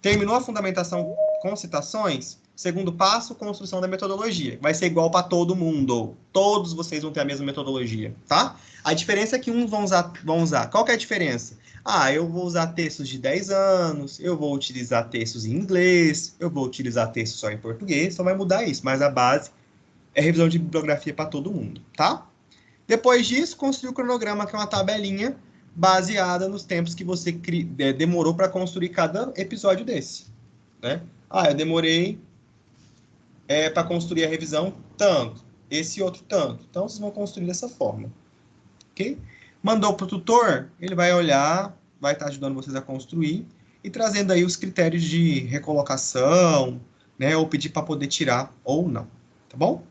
Terminou a fundamentação com citações? Segundo passo, construção da metodologia. Vai ser igual para todo mundo. Todos vocês vão ter a mesma metodologia, tá? A diferença é que uns vão usar. Qual que é a diferença? Ah, eu vou usar textos de 10 anos, eu vou utilizar textos em inglês, eu vou utilizar textos só em português, só vai mudar isso, mas a base é revisão de bibliografia para todo mundo, tá? Depois disso, construir o cronograma, que é uma tabelinha baseada nos tempos que você demorou para construir cada episódio desse, né? Ah, eu demorei para construir a revisão tanto, esse outro tanto. Então, vocês vão construir dessa forma, ok? Mandou para o tutor, ele vai olhar, vai estar ajudando vocês a construir e trazendo aí os critérios de recolocação, né? Ou pedir para poder tirar ou não, tá bom?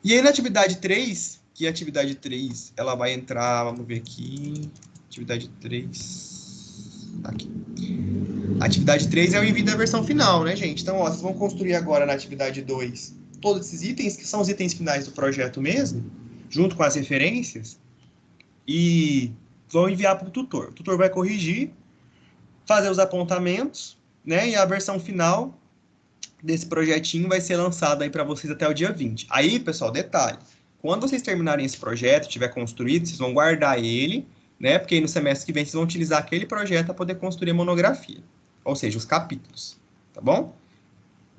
E aí na atividade 3, que a atividade 3, ela vai entrar, vamos ver aqui, atividade 3, aqui. A atividade 3 é o envio da versão final, né, gente? Então, ó, vocês vão construir agora na atividade 2 todos esses itens, que são os itens finais do projeto mesmo, junto com as referências, e vão enviar para o tutor. O tutor vai corrigir, fazer os apontamentos, né, e a versão final desse projetinho vai ser lançado aí para vocês até o dia 20. Aí, pessoal, detalhe, quando vocês terminarem esse projeto, tiver construído, vocês vão guardar ele, né? Porque aí no semestre que vem vocês vão utilizar aquele projeto para poder construir a monografia, ou seja, os capítulos, tá bom?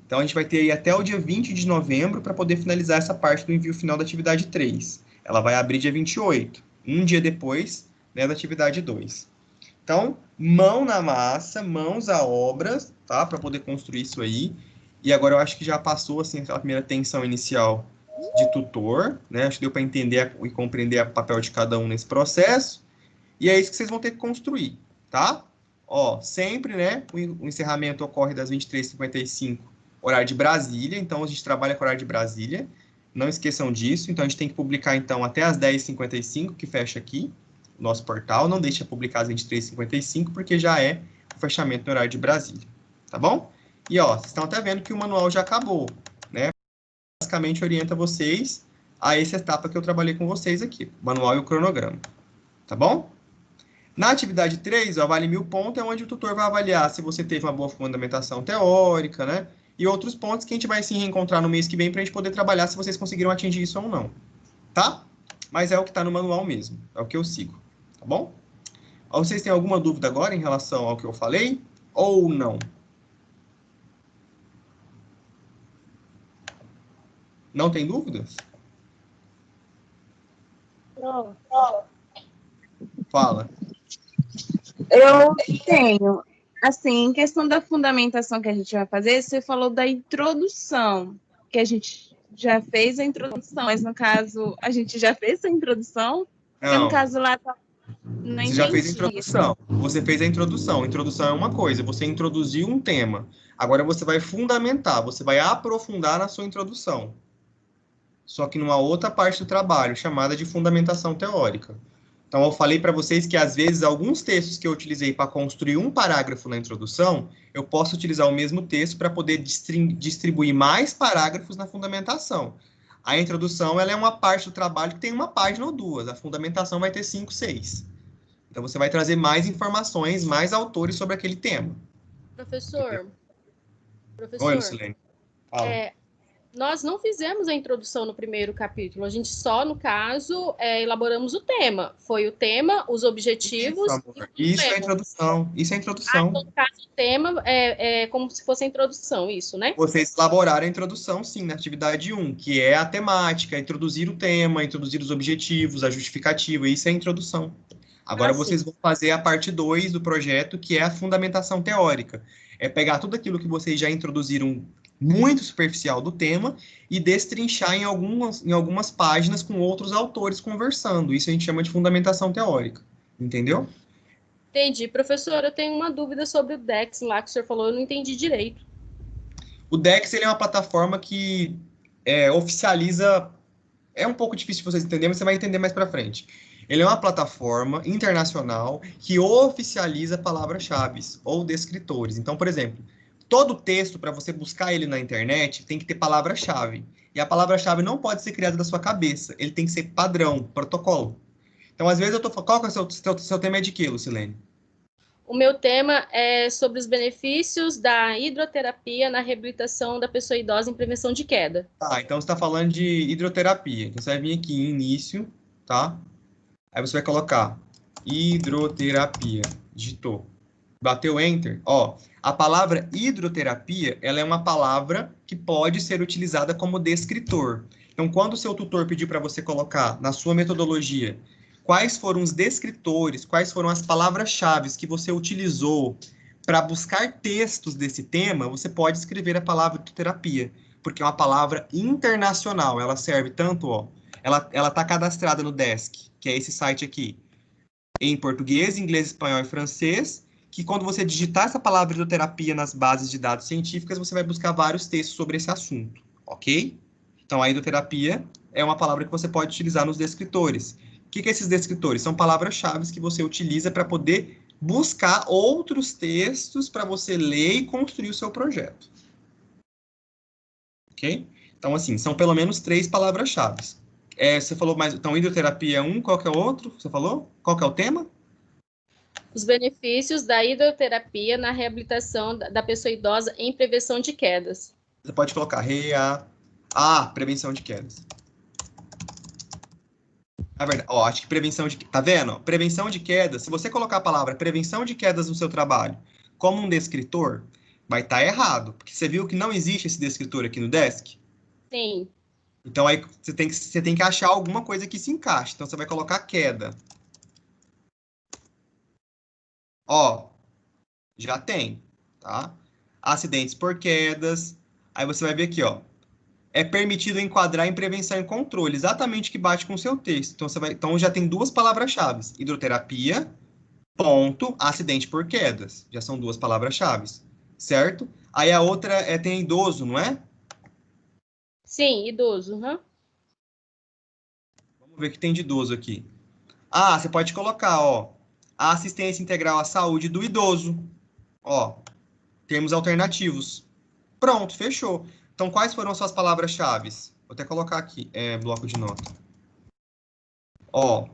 Então a gente vai ter aí até o dia 20 de novembro para poder finalizar essa parte do envio final da atividade 3. Ela vai abrir dia 28, um dia depois, né, da atividade 2. Então, mão na massa, mãos à obra, tá? Para poder construir isso aí. E agora eu acho que já passou, assim, aquela primeira tensão inicial de tutor, né? Acho que deu para entender e compreender o papel de cada um nesse processo. E é isso que vocês vão ter que construir, tá? Ó, sempre, né? O encerramento ocorre das 23h55, horário de Brasília. Então, a gente trabalha com horário de Brasília. Não esqueçam disso. Então, a gente tem que publicar, então, até as 10h55, que fecha aqui o nosso portal. Não deixe de publicar às 23h55, porque já é o fechamento do horário de Brasília, tá bom? E, ó, vocês estão até vendo que o manual já acabou, né? Basicamente, orienta vocês a essa etapa que eu trabalhei com vocês aqui, o manual e o cronograma, tá bom? Na atividade 3, o Vale 1000 pontos é onde o tutor vai avaliar se você teve uma boa fundamentação teórica, né? E outros pontos que a gente vai se reencontrar no mês que vem para a gente poder trabalhar se vocês conseguiram atingir isso ou não, tá? Mas é o que está no manual mesmo, é o que eu sigo, tá bom? Vocês têm alguma dúvida agora em relação ao que eu falei ou não? Não tem dúvidas? Não. Fala. Eu tenho. Assim, em questão da fundamentação que a gente vai fazer, você falou da introdução, que a gente já fez a introdução, mas no caso, a gente já fez a introdução? Porque no Não. caso lá, não Você já fez a entendi. introdução. Você fez a introdução. Introdução é uma coisa, você introduziu um tema. Agora você vai fundamentar, você vai aprofundar na sua introdução. Só que numa outra parte do trabalho, chamada de fundamentação teórica. Então, eu falei para vocês que, às vezes, alguns textos que eu utilizei para construir um parágrafo na introdução, eu posso utilizar o mesmo texto para poder distribuir mais parágrafos na fundamentação. A introdução ela é uma parte do trabalho que tem uma página ou duas. A fundamentação vai ter 5, 6. Então, você vai trazer mais informações, mais autores sobre aquele tema. Professor. Oi, Lucilene. Fala. Nós não fizemos a introdução no primeiro capítulo. A gente só, no caso, elaboramos o tema. Foi o tema, os objetivos. Isso é a introdução. Isso é a introdução. No caso, o tema é como se fosse a introdução, isso, né? Vocês elaboraram a introdução, sim, na atividade 1, que é a temática, introduzir o tema, introduzir os objetivos, a justificativa. Isso é a introdução. Agora vocês vão fazer a parte 2 do projeto, que é a fundamentação teórica. É pegar tudo aquilo que vocês já introduziram muito superficial do tema e destrinchar em algumas páginas com outros autores conversando. Isso a gente chama de fundamentação teórica. Entendeu? Entendi. Professor, eu tenho uma dúvida sobre o Dex lá que o senhor falou, eu não entendi direito. O Dex ele é uma plataforma que oficializa... É um pouco difícil de vocês entenderem, mas você vai entender mais para frente. Ele é uma plataforma internacional que oficializa palavras-chave ou descritores. Então, por exemplo, todo texto, para você buscar ele na internet, tem que ter palavra-chave. E a palavra-chave não pode ser criada da sua cabeça. Ele tem que ser padrão, protocolo. Então, às vezes, eu tô falando... Qual que é o seu tema é de quê, Lucilene? O meu tema é sobre os benefícios da hidroterapia na reabilitação da pessoa idosa em prevenção de queda. Tá, então você está falando de hidroterapia. Então, você vai vir aqui em início, tá? Aí você vai colocar hidroterapia. Digitou. Bateu Enter. Ó, a palavra hidroterapia, ela é uma palavra que pode ser utilizada como descritor. Então, quando o seu tutor pedir para você colocar na sua metodologia quais foram os descritores, quais foram as palavras-chave que você utilizou para buscar textos desse tema, você pode escrever a palavra hidroterapia, porque é uma palavra internacional, ela serve tanto, ó, ela está cadastrada no Desk, que é esse site aqui, em português, inglês, espanhol e francês, que quando você digitar essa palavra hidroterapia nas bases de dados científicas, você vai buscar vários textos sobre esse assunto, ok? Então, a hidroterapia é uma palavra que você pode utilizar nos descritores. O que esses descritores? São palavras-chave que você utiliza para poder buscar outros textos para você ler e construir o seu projeto. Ok? Então, assim, são pelo menos 3 palavras-chave. Você falou mais... Então, hidroterapia é um, qual que é o outro? Você falou? Qual que é o tema? Os benefícios da hidroterapia na reabilitação da pessoa idosa em prevenção de quedas. Você pode colocar prevenção de quedas. Na verdade, ó, acho que prevenção de... Tá vendo? Prevenção de quedas, se você colocar a palavra prevenção de quedas no seu trabalho como um descritor, vai estar errado. Porque você viu que não existe esse descritor aqui no Desk? Sim. Então, aí você tem que achar alguma coisa que se encaixe. Então, você vai colocar queda. Ó, já tem, tá? Acidentes por quedas. Aí você vai ver aqui, ó. É permitido enquadrar em prevenção e controle, exatamente o que bate com o seu texto. Então já tem 2 palavras-chave. Hidroterapia, ponto, acidente por quedas. Já são 2 palavras-chave, certo? Aí a outra tem idoso, não é? Sim, idoso. Uhum. Vamos ver o que tem de idoso aqui. Ah, você pode colocar, ó, a assistência integral à saúde do idoso. Ó, termos alternativos. Pronto, fechou. Então, quais foram as suas palavras-chave? Vou até colocar aqui, bloco de nota. Ó,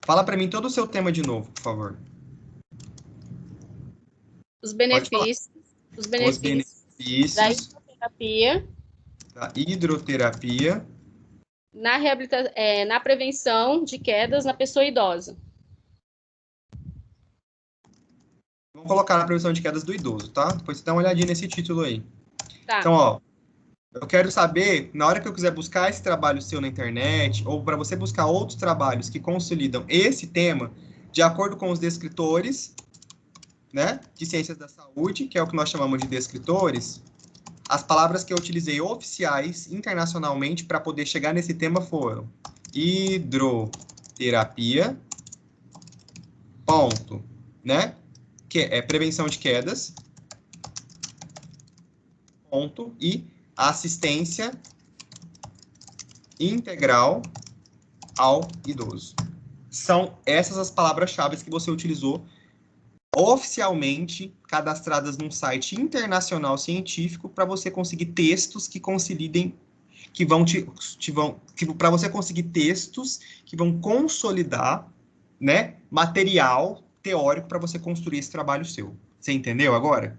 fala para mim todo o seu tema de novo, por favor. Os benefícios da hidroterapia na prevenção de quedas na pessoa idosa. Vamos colocar na prevenção de quedas do idoso, tá? Depois você dá uma olhadinha nesse título aí. Tá. Então, ó, eu quero saber, na hora que eu quiser buscar esse trabalho seu na internet, ou para você buscar outros trabalhos que consolidam esse tema, de acordo com os descritores, né, de ciências da saúde, que é o que nós chamamos de descritores, as palavras que eu utilizei oficiais internacionalmente para poder chegar nesse tema foram hidroterapia, ponto, né, que é prevenção de quedas, ponto, e assistência integral ao idoso. São essas as palavras-chave que você utilizou oficialmente cadastradas num site internacional científico para você conseguir textos que consolidem, que vão para você conseguir textos que vão consolidar, né, material teórico para você construir esse trabalho seu. Você entendeu agora?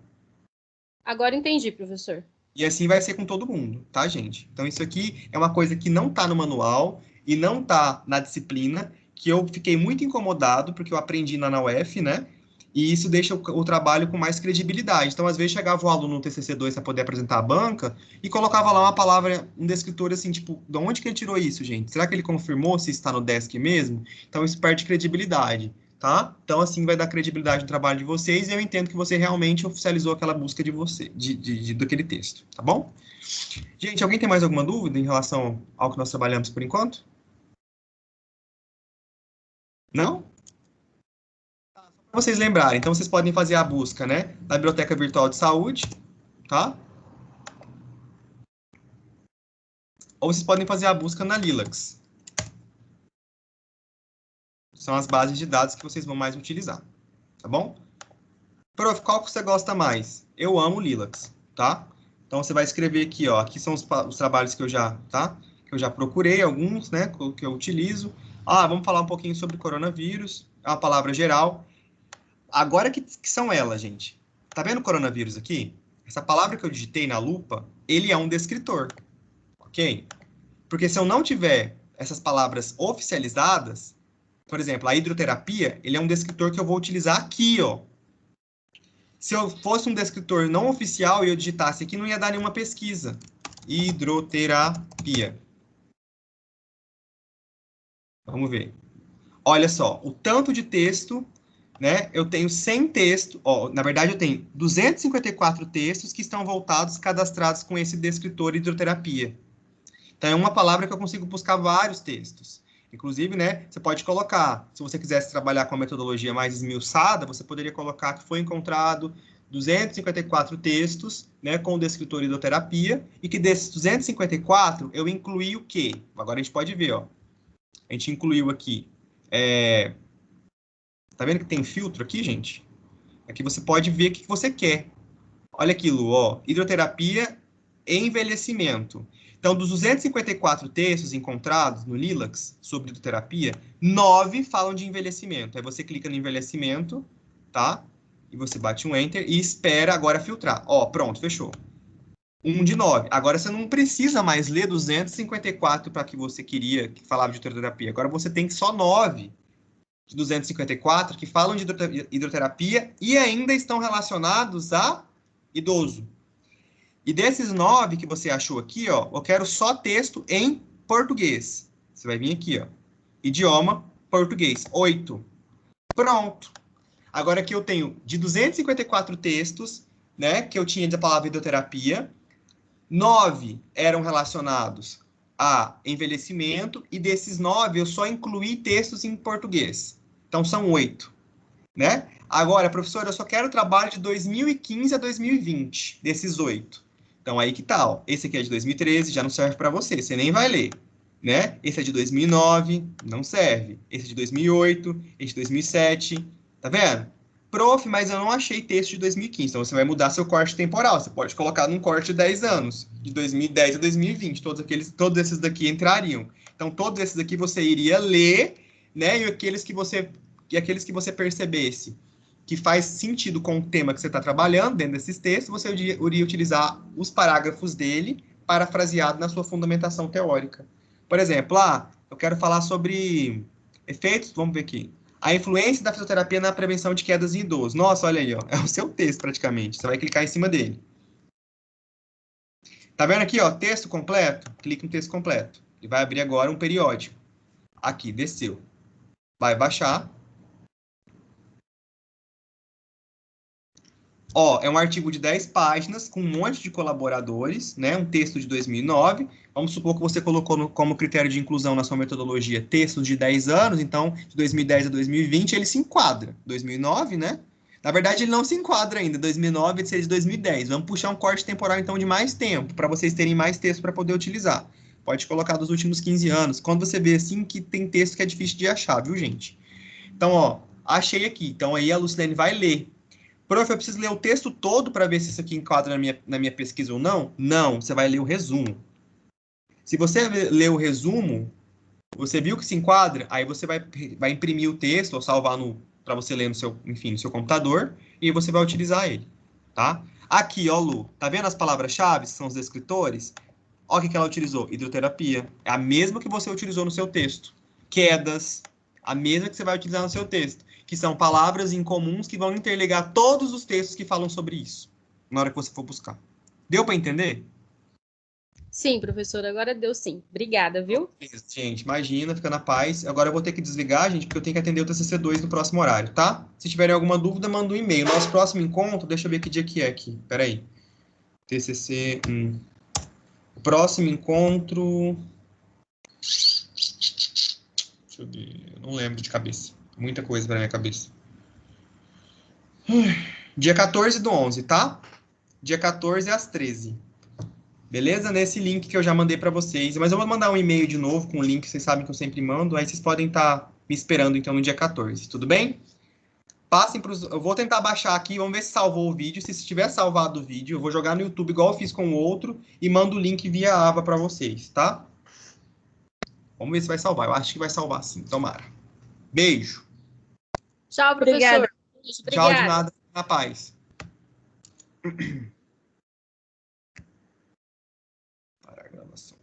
Agora entendi, professor. E assim vai ser com todo mundo, tá, gente? Então isso aqui é uma coisa que não tá no manual e não tá na disciplina, que eu fiquei muito incomodado porque eu aprendi na UF, né? E isso deixa o trabalho com mais credibilidade. Então, às vezes, chegava o aluno no TCC2 para poder apresentar a banca e colocava lá uma palavra, um descritor assim, tipo, de onde que ele tirou isso, gente? Será que ele confirmou se está no desk mesmo? Então, isso perde credibilidade, tá? Então, assim, vai dar credibilidade no trabalho de vocês e eu entendo que você realmente oficializou aquela busca de você, daquele texto, tá bom? Gente, alguém tem mais alguma dúvida em relação ao que nós trabalhamos por enquanto? Não? Para vocês lembrarem, então vocês podem fazer a busca, né, na Biblioteca Virtual de Saúde, tá? Ou vocês podem fazer a busca na Lilacs. São as bases de dados que vocês vão mais utilizar, tá bom? Prof, qual que você gosta mais? Eu amo Lilacs, tá? Então você vai escrever aqui, ó, aqui são os trabalhos que eu já, tá? Que eu já procurei, alguns, né, que eu utilizo. Ah, vamos falar um pouquinho sobre coronavírus, é uma palavra geral. Agora que são elas, gente. Tá vendo o coronavírus aqui? Essa palavra que eu digitei na lupa, ele é um descritor, ok? Porque se eu não tiver essas palavras oficializadas, por exemplo, a hidroterapia, ele é um descritor que eu vou utilizar aqui, ó. Se eu fosse um descritor não oficial e eu digitasse aqui, não ia dar nenhuma pesquisa. Hidroterapia. Vamos ver. Olha só, o tanto de texto, né? Eu tenho 100 textos, na verdade eu tenho 254 textos que estão voltados, cadastrados com esse descritor hidroterapia. Então é uma palavra que eu consigo buscar vários textos. Inclusive, né, você pode colocar, se você quisesse trabalhar com a metodologia mais esmiuçada, você poderia colocar que foi encontrado 254 textos, né, com o descritor hidroterapia, e que desses 254 eu incluí o quê? Agora a gente pode ver, ó. A gente incluiu aqui. Tá vendo que tem filtro aqui, gente? Aqui você pode ver o que você quer. Olha aquilo, ó. Hidroterapia e envelhecimento. Então, dos 254 textos encontrados no Lilacs sobre hidroterapia, 9 falam de envelhecimento. Aí você clica no envelhecimento, tá? E você bate um Enter e espera agora filtrar. Ó, pronto, fechou. 1 de 9. Agora você não precisa mais ler 254 para que você queria que falava de hidroterapia. Agora você tem só 9 de 254 que falam de hidroterapia e ainda estão relacionados a idoso. E desses 9 que você achou aqui, ó, eu quero só texto em português. Você vai vir aqui, ó. Idioma, português. 8. Pronto. Agora aqui eu tenho de 254 textos, né, que eu tinha da palavra hidroterapia, 9 eram relacionados a envelhecimento, e desses 9 eu só incluí textos em português. Então são 8, né? Agora, professor, eu só quero trabalho de 2015 a 2020, desses 8. Então aí que tá, ó. Esse aqui é de 2013, já não serve para você, você nem vai ler, né? Esse é de 2009, não serve. Esse é de 2008, esse de 2007, tá vendo? Prof, mas eu não achei texto de 2015, então você vai mudar seu corte temporal. Você pode colocar num corte de 10 anos, de 2010 a 2020. Todos esses daqui entrariam. Então, todos esses aqui você iria ler, né? E aqueles que você percebesse que faz sentido com o tema que você está trabalhando dentro desses textos, você iria utilizar os parágrafos dele parafraseado na sua fundamentação teórica. Por exemplo, eu quero falar sobre efeitos, vamos ver aqui. A influência da fisioterapia na prevenção de quedas em idosos. Nossa, olha aí, ó, é o seu texto praticamente. Você vai clicar em cima dele. Tá vendo aqui, ó, texto completo? Clique no texto completo. E vai abrir agora um periódico. Aqui, desceu. Vai baixar. Ó, é um artigo de 10 páginas, com um monte de colaboradores, né? Um texto de 2009. Vamos supor que você colocou como critério de inclusão na sua metodologia textos de 10 anos, então, de 2010 a 2020, ele se enquadra. 2009, né? Na verdade, ele não se enquadra ainda. 2009 ele seria de 2010. Vamos puxar um corte temporal, então, de mais tempo, para vocês terem mais texto para poder utilizar. Pode colocar dos últimos 15 anos. Quando você vê, assim, que tem texto que é difícil de achar, viu, gente? Então, ó, achei aqui. Então, aí a Lucilene vai ler. Prof, eu preciso ler o texto todo para ver se isso aqui enquadra na minha pesquisa ou não? Não, você vai ler o resumo. Se você ler o resumo, você viu que se enquadra, aí você vai imprimir o texto ou salvar para você ler no seu, enfim, no seu computador, e você vai utilizar ele, tá? Aqui, ó, Lu, tá vendo as palavras-chave, que são os descritores? Ó o que ela utilizou, hidroterapia. É a mesma que você utilizou no seu texto. Quedas, a mesma que você vai utilizar no seu texto, que são palavras incomuns que vão interligar todos os textos que falam sobre isso, na hora que você for buscar. Deu para entender? Sim, professor, agora deu sim. Obrigada, viu? Gente, imagina, fica na paz. Agora eu vou ter que desligar, gente, porque eu tenho que atender o TCC2 no próximo horário, tá? Se tiverem alguma dúvida, manda um e-mail. Nosso próximo encontro, deixa eu ver que dia que é aqui. Peraí. TCC. O próximo encontro. Deixa eu ver. Eu não lembro de cabeça. Muita coisa pra minha cabeça. Dia 14/11, tá? Dia 14 às 13. Beleza? Nesse link que eu já mandei para vocês. Mas eu vou mandar um e-mail de novo com o link, vocês sabem que eu sempre mando. Aí vocês podem estar me esperando, então, no dia 14. Tudo bem? Passem para os... Eu vou tentar baixar aqui, vamos ver se salvou o vídeo. Se estiver salvado o vídeo, eu vou jogar no YouTube igual eu fiz com o outro e mando o link via aba para vocês, tá? Vamos ver se vai salvar. Eu acho que vai salvar sim. Tomara. Beijo. Tchau, professor. Obrigada. Tchau de nada. Na paz. Para a gravação.